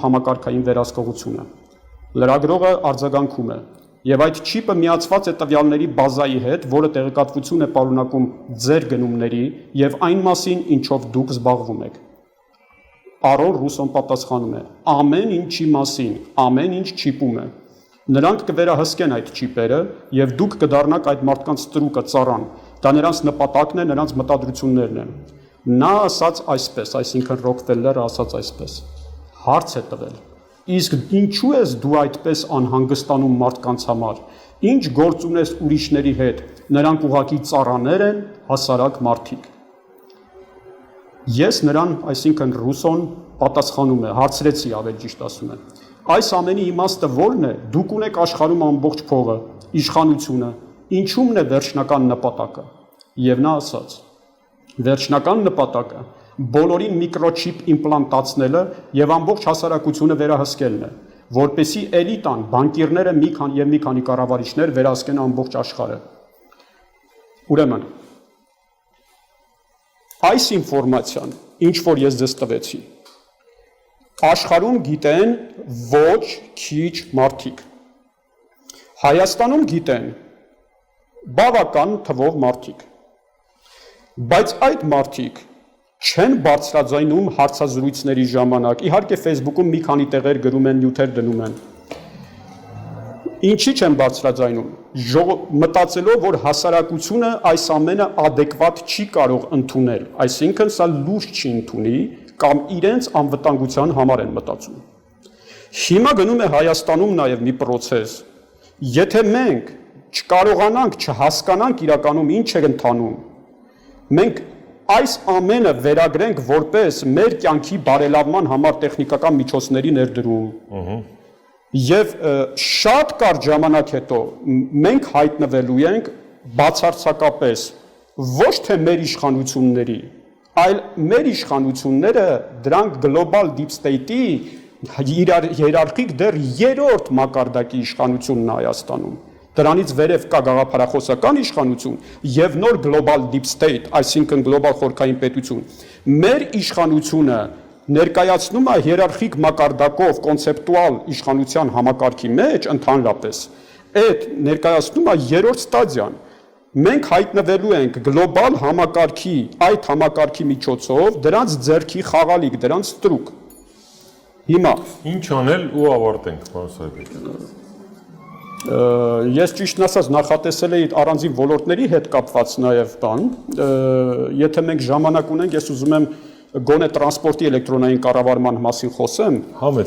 համակարգային վերահսկողությունը։ Լրագրողը արձագանքում է, եւ այդ չիպը միացված է տվյալների բազայի հետ, որը տեղեկատվություն է պարունակում ձեր գնումների եւ այն մասին, ինչով դուք զբաղվում եք։ Արոն Ռուսոն պատասխանում է. ամեն ինչի մասին, ամեն ինչ չիպում է։ Նրանք կվերահսկեն այդ չիպերը եւ դուք կդառնաք այդ մարդկանց ստրուկը, ծառան։ Դա նրանց նպատակն է, նրանց մտադրություններն են։ Նա ասաց այսպես, այսինքն Ռոքֆելլերը ասաց այսպես. հարց է տվել. իսկ ինչու ես դու այդպես անհանգստանում մարդկանց համար, ինչ գործ ունես ուրիշների հետ, նրանք ուղղակի ծառաներ են, հասարակ մարդիկ։ Ես նրան, այսինքն Ռուսոն, պատասխանում է, հարցրեցի, ավելի ճիշտ ասում է. այս ամենի իմաստը ո՞րն է, դուք ունեք աշխարհում ամբողջ փողը, իշխանությունը, ինչու՞մն է վերջնական նպատակը։ Եվ նա ասաց. վերջնական նպատակը բոլորին միկրոչիպ իմպլանտացնելը եւ ամբողջ հասարակությունը վերահսկելն է, որպեսզի էլիտան, բանկիրները մի քանի կառավարիչներ վերահսկեն ամբողջ աշխարհը։ Ուրեմն այս ինֆորմացիան, ինչ որ ես ձեզ տվեցի, աշխարհում գիտեն ոչ քիչ մարդիկ։ Հայաստանում գիտեն բավական թվով մարդիկ։ Բայց այդ մարդիկ չեն բարձրաձայնում հարցազրույցների ժամանակ, իհարկե Facebook-ում մի քանի տեղեր գրում են, նյութեր դնում են։ Ինչի չեն բարձրաձայնում, մտածելով, որ հասարակությունը այս ամենը adekvat չի կարող ընդունել, այսինքն սա լուրջ չի ընդունի կամ իրենց անվտանգության համար են մտածում։ Հիմա գնում է Հայաստանում նաև մի process, եթե մենք չկարողանանք, չհասկանանք իրականում ինչ է ընթանում, մենք այս ամենը վերագրենք որպես մեր կյանքի բարելավման համար տեխնիկական միջոցների ներդրում։ Եվ շատ կարճ ժամանակ հետո մենք հայտնվելու ենք բացարձակապես ոչ թե մեր իշխանությունների, այլ մեր իշխանությունները դրանք գլոբալ deep state-ի հիերարխիկ դեռ երրորդ մակարդակի իշխանությունն Հայաստանում։ Դրանից վերև կա գաղափարախոսական իշխանություն եւ նոր global deep state, այսինքն գլոբալ խորքային պետություն։ Մեր իշխանությունը ներկայացնում է հիերարխիկ մակարդակով կոնցեպտուալ իշխանության համակարգի մեջ ընդհանրապես, այդ ներկայացնում է երրորդ ստադիան։ Մենք հայտնվելու ենք գլոբալ համակարգի, այդ համակարգի միջոցով դրանց ձեռքի խաղալիք, դրանց ստրուկ։ Հիմա ինչ անել ու ավարտենք, պարոն Սահակյան։ Ես ճիշտն ասած նախատեսել էի առանձին ոլորտների հետ կապված նաև բան, եթե մենք ժամանակ ունենք, ես ուզում եմ գոնե տրանսպորտի էլեկտրոնային կառավարման մասին խոսեմ։ Համեցեք։